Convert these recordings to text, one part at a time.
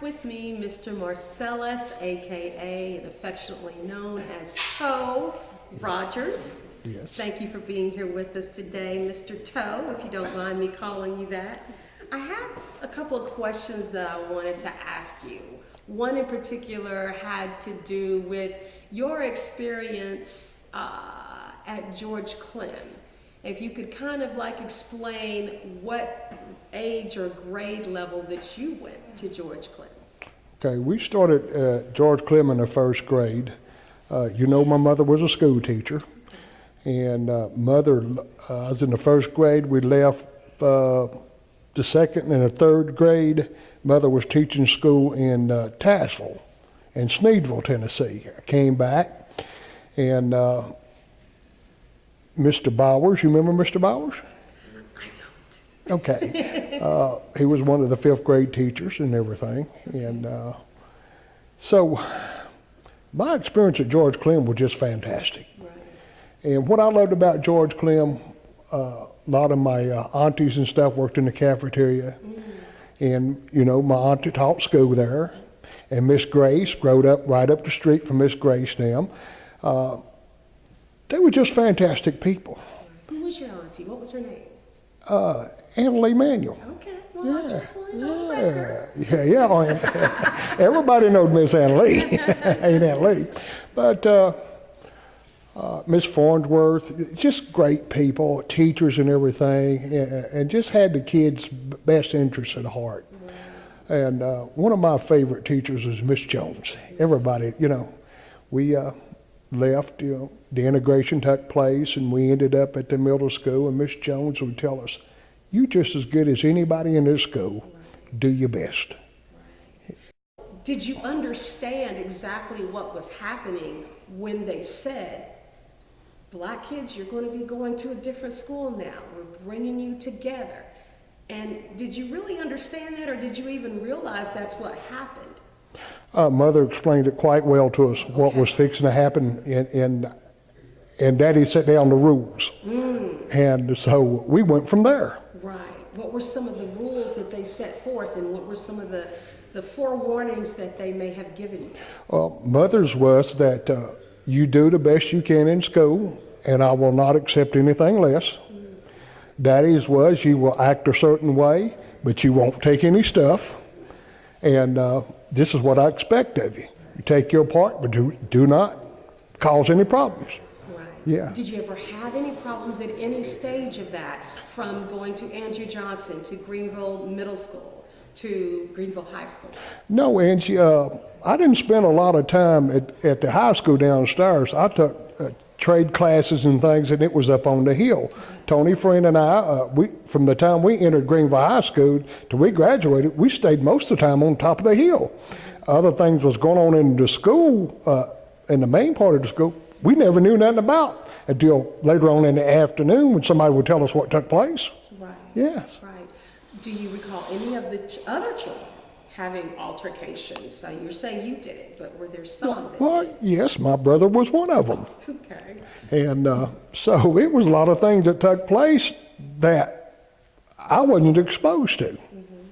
with me Mr. Marcellous, aka and affectionately known as Toe Rogers. Yes. Thank you for being here with us today, Mr. Toe, if you don't mind me calling you that. I have a couple of questions that I wanted to ask you. One in particular had to do with your experience at George Clem. If you could kind of like explain what age or grade level that you went to George Clem. Okay, we started at George Clem in the first grade. You know, my mother was a school teacher, and mother, I was in the first grade. We left the second and the third grade. Mother was teaching school in Tazewell in Sneedville, Tennessee. I came back, and Mr. Bowers, you remember Mr. Bowers? I don't. Okay. He was one of the fifth grade teachers and everything. And so my experience at George Clem was just fantastic. Right. And what I loved about George Clem, a lot of my aunties and stuff worked in the cafeteria. And, you know, my auntie taught school there. And Miss Grace growed up right up the street from Miss Grace now. They were just fantastic people. Who was your auntie? What was her name? Annalie Manuel. Okay, well, I just want to know her. Yeah. Everybody knows Miss Annalie. Ain't Annalie. But Miss Farnsworth, just great people, teachers and everything, and just had the kids' best interests at heart. And one of my favorite teachers is Miss Jones. Everybody, you know, we left, you know, the integration took place, and we ended up at the middle school, and Miss Jones would tell us, "You just as good as anybody in this school. Do your best." Did you understand exactly what was happening when they said, "Black kids, you're going to be going to a different school now. We're bringing you together"? And did you really understand that, or did you even realize that's what happened? Mother explained it quite well to us, what was fixing to happen, and Daddy set down the rules. And so we went from there. Right. What were some of the rules that they set forth, and what were some of the forewarnings that they may have given you? Well, Mother's was that you do the best you can in school, and I will not accept anything less. Daddy's was you will act a certain way, but you won't take any stuff. And this is what I expect of you. You take your part, but do not cause any problems. Right. Yeah. Did you ever have any problems at any stage of that, from going to Andrew Johnson, to Greeneville Middle School, to Greeneville High School? No, Angie, I didn't spend a lot of time at the high school downstairs. I took trade classes and things, and it was up on the hill. Tony, friend, and I, from the time we entered Greeneville High School till we graduated, we stayed most of the time on top of the hill. Other things was going on in the school, in the main part of the school, we never knew nothing about until later on in the afternoon when somebody would tell us what took place. Right. Yes. Right. Do you recall any of the other children having altercations? So you're saying you did it, but were there some that Well, did? yes, my brother was one of them. Okay. And so it was a lot of things that took place that I wasn't exposed to.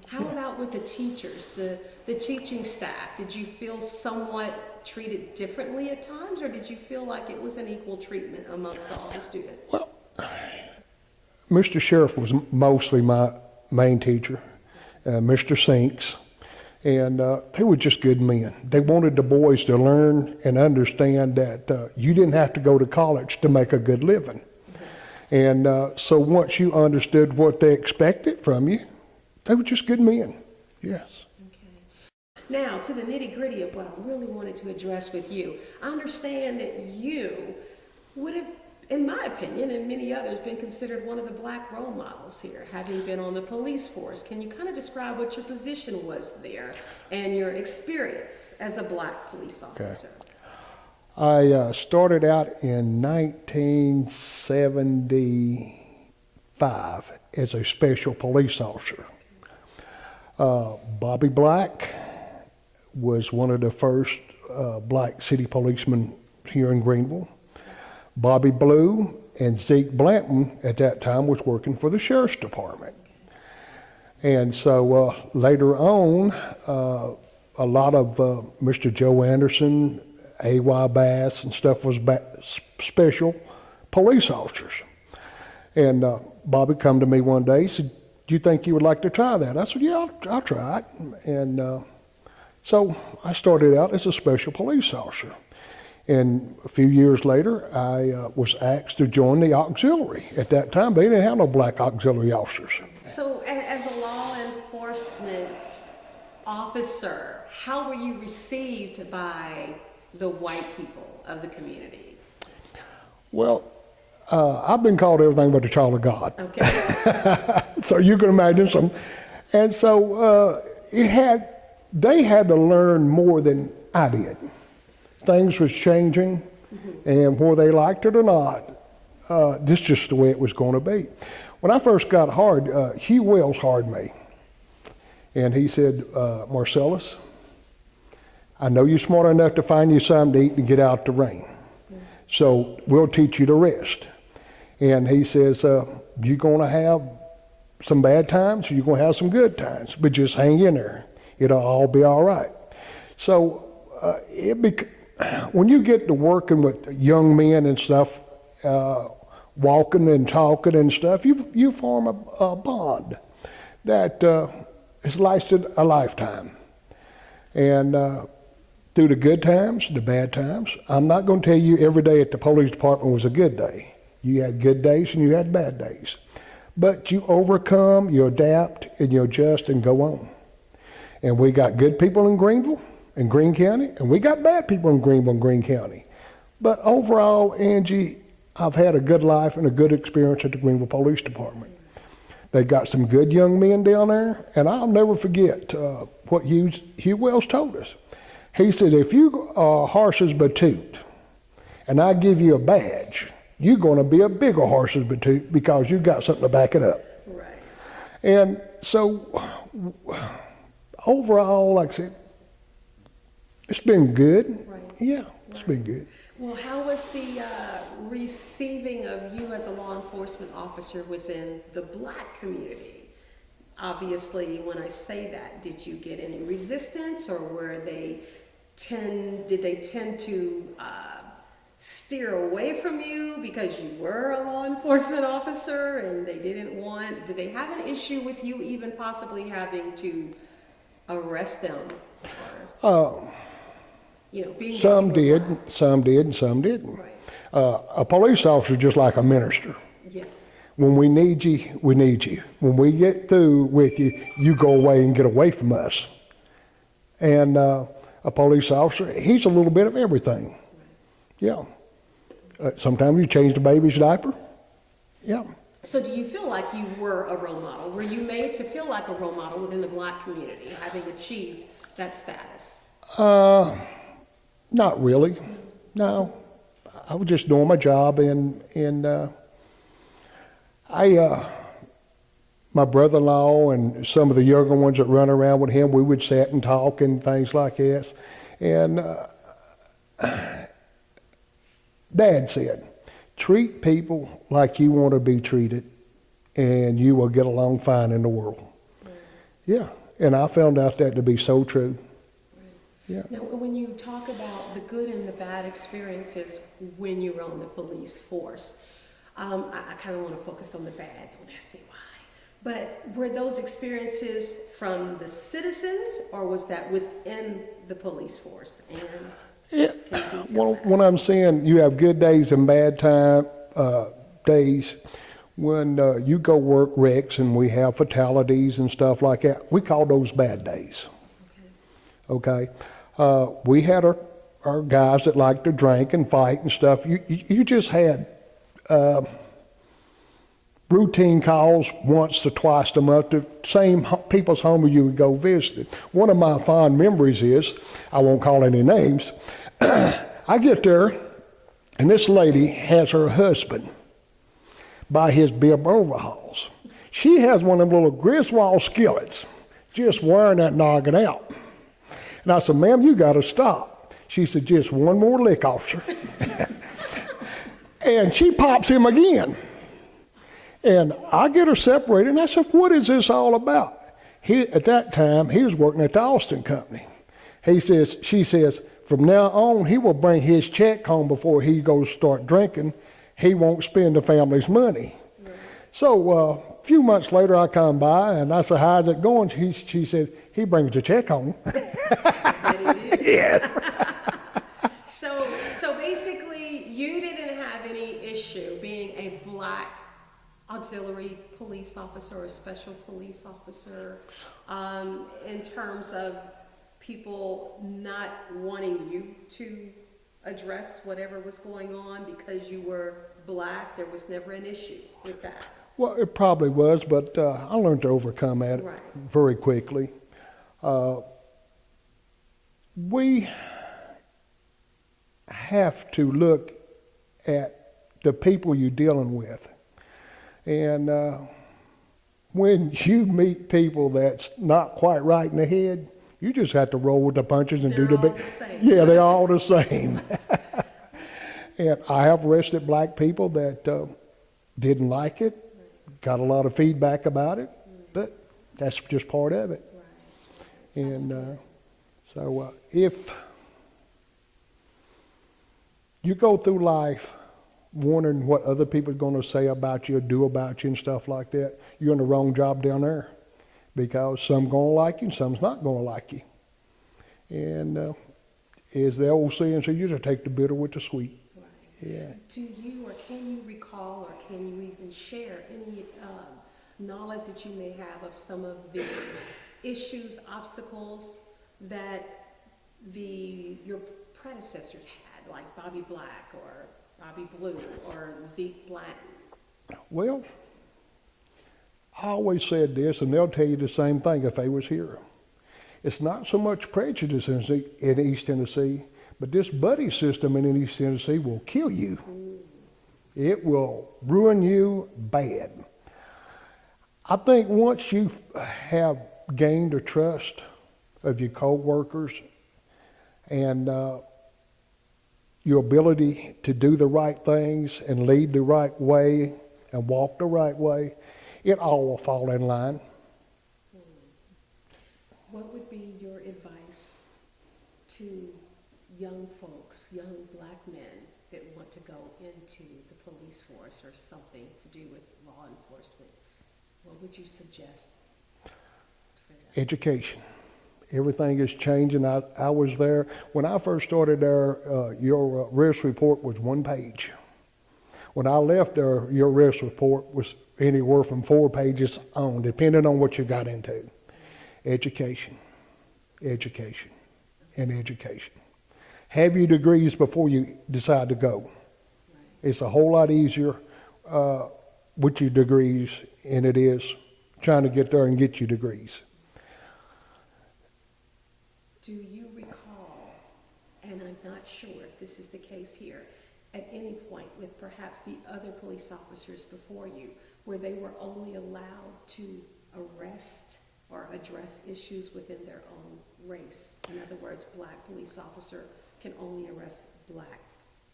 How about with the teachers, the teaching staff? Did you feel somewhat treated differently at times, or did you feel like it was an equal treatment amongst all the students? Well, Mr. Sheriff was mostly my main teacher, Mr. Sinks, and they were just good men. They wanted the boys to learn and understand that you didn't have to go to college to make a good living. And so once you understood what they expected from you, they were just good men. Yes. Now, to the nitty-gritty of what I really wanted to address with you. I understand that you would have, in my opinion, and many others, been considered one of the black role models here, having been on the police force. Can you kind of describe what your position was there and your experience as a black police officer? Okay. I started out in 1975 as a special police officer. Bobby Black was one of the first black city policemen here in Greeneville. Bobby Blue and Zeke Blanton at that time was working for the Sheriff's Department. And so later on, a lot of Mr. Joe Anderson, A.Y. Bass and stuff was special police officers. And Bobby come to me one day, he said, do you think you would like to try that? I said, yeah, I'll try it. And so I started out as a special police officer. And a few years later, I was asked to join the auxiliary. At that time, they didn't have no black auxiliary officers. So as a law enforcement officer, how were you received by the white people of the community? Well, I've been called everything but the child of God. Okay. So you can imagine some. And so they had to learn more than I did. Things was changing, and whether they liked it or not, this is just the way it was going to be. When I first got hired, Hugh Wells hired me. And he said, Marcellous, I know you're smart enough to find you something to eat and get out the rain. So we'll teach you the rest. And he says, you're going to have some bad times, you're going to have some good times, but just hang in there. It'll all be all right. So when you get to working with young men and stuff, walking and talking and stuff, you form a bond that has lasted a lifetime. And through the good times, the bad times, I'm not going to tell you every day at the police department was a good day. You had good days and you had bad days. But you overcome, you adapt, and you adjust and go on. And we got good people in Greeneville, in Greene County, and we got bad people in Greeneville and Greene County. But overall, Angie, I've had a good life and a good experience at the Greeneville Police Department. They got some good young men down there, and I'll never forget what Hugh Wells told us. He said, if you are horse's batoot, and I give you a badge, you're going to be a bigger horse's batoot because you got something to back it up. Right. And so overall, like I said, it's been good. Right. Yeah, it's been good. Well, how was the receiving of you as a law enforcement officer within the black community? Obviously, when I say that, did you get any resistance, or did they tend to steer away from you because you were a law enforcement officer and did they have an issue with you even possibly having to arrest them? Being some did, and some didn't. Right. A police officer is just like a minister. Yes. When we need you, we need you. When we get through with you, you go away and get away from us. And a police officer, he's a little bit of everything. Yeah. Sometimes you change the baby's diaper. Yeah. So do you feel like you were a role model? Were you made to feel like a role model within the black community, having achieved that status? Not really. No. I was just doing my job, and my brother-in-law and some of the younger ones that run around with him, we would sit and talk and things like this. And Dad said, treat people like you want to be treated, and you will get along fine in the world. Right. Yeah, and I found out that to be so true. Right. Yeah. Now, when you talk about the good and the bad experiences when you were on the police force, I kind of want to focus on the bad. Don't ask me why. But were those experiences from the citizens, or was that within the police force? And well, when I'm saying you have good days and bad days, when you go work wrecks and we have fatalities and stuff like that, we call those bad days. Okay? We had our guys that like to drink and fight and stuff. You just had routine calls once or twice a month to same people's home where you would go visit. One of my fond memories is, I won't call any names, I get there and this lady has her husband buy his bib overhauls. She has one of them little Griswold skillets just wearing that noggin out. And I said, ma'am, you got to stop. She said, just one more lick, officer. And she pops him again. And I get her separated, and I said, what is this all about? At that time, he was working at the Austin Company. She says, from now on, he will bring his check home before he goes start drinking. He won't spend the family's money. Right. So a few months later, I come by and I said, how's it going? She said, he brings the check home. Yes. So basically, you didn't have any issue being a black auxiliary police officer or special police officer in terms of people not wanting you to address whatever was going on because you were black. There was never an issue with that. Well, it probably was, but I learned to overcome that very quickly. We have to look at the people you're dealing with. And when you meet people that's not quite right in the head, you just have to roll with the punches and do the big. Yeah, they're all the same. And I have arrested black people that didn't like it, got a lot of feedback about it, but that's just part of it. Right. And so if you go through life wondering what other people are going to say about you, do about you and stuff like that, you're in the wrong job down there. Because some going to like you and some's not going to like you. And as the old saying, so you just take the bitter with the sweet. Right. Yeah. Do you or can you recall or can you even share any knowledge that you may have of some of the issues, obstacles that your predecessors had, like Bobby Black or Bobby Blue or Zeke Blanton? Well, I always said this, and they'll tell you the same thing if they was here. It's not so much prejudice in East Tennessee, but this buddy system in East Tennessee will kill you. It will ruin you bad. I think once you have gained the trust of your co-workers and your ability to do the right things and lead the right way and walk the right way, it all will fall in line. What would be your advice to young folks, young black men that want to go into the police force or something to do with law enforcement? What would you suggest for that? Education. Everything is changing. I was there. When I first started there, your arrest report was 1 page. When I left there, your arrest report was anywhere from 4 pages on, depending on what you got into. Education, education, and education. Have your degrees before you decide to go. Right. It's a whole lot easier with your degrees than it is trying to get there and get your degrees. Do you recall, and I'm not sure if this is the case here, at any point with perhaps the other police officers before you, where they were only allowed to arrest or address issues within their own race? In other words, black police officer can only arrest black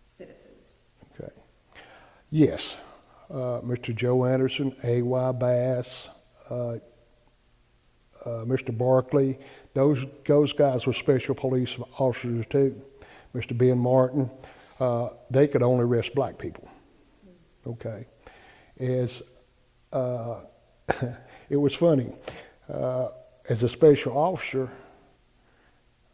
citizens. Okay. Yes. Mr. Joe Anderson, A.Y. Bass, Mr. Barkley, those guys were special police officers too. Mr. Ben Martin, they could only arrest black people. Okay. It was funny. As a special officer,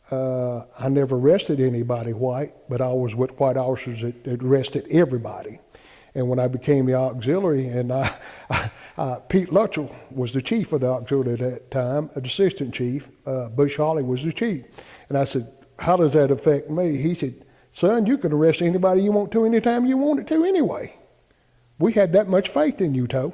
I never arrested anybody white, but I was with white officers that arrested everybody. And when I became the auxiliary, and Pete Luttrell was the chief of the auxiliary at that time, an assistant chief, Bush Hawley was the chief. And I said, how does that affect me? He said, son, you can arrest anybody you want to anytime you want it to anyway. We had that much faith in you, Toe.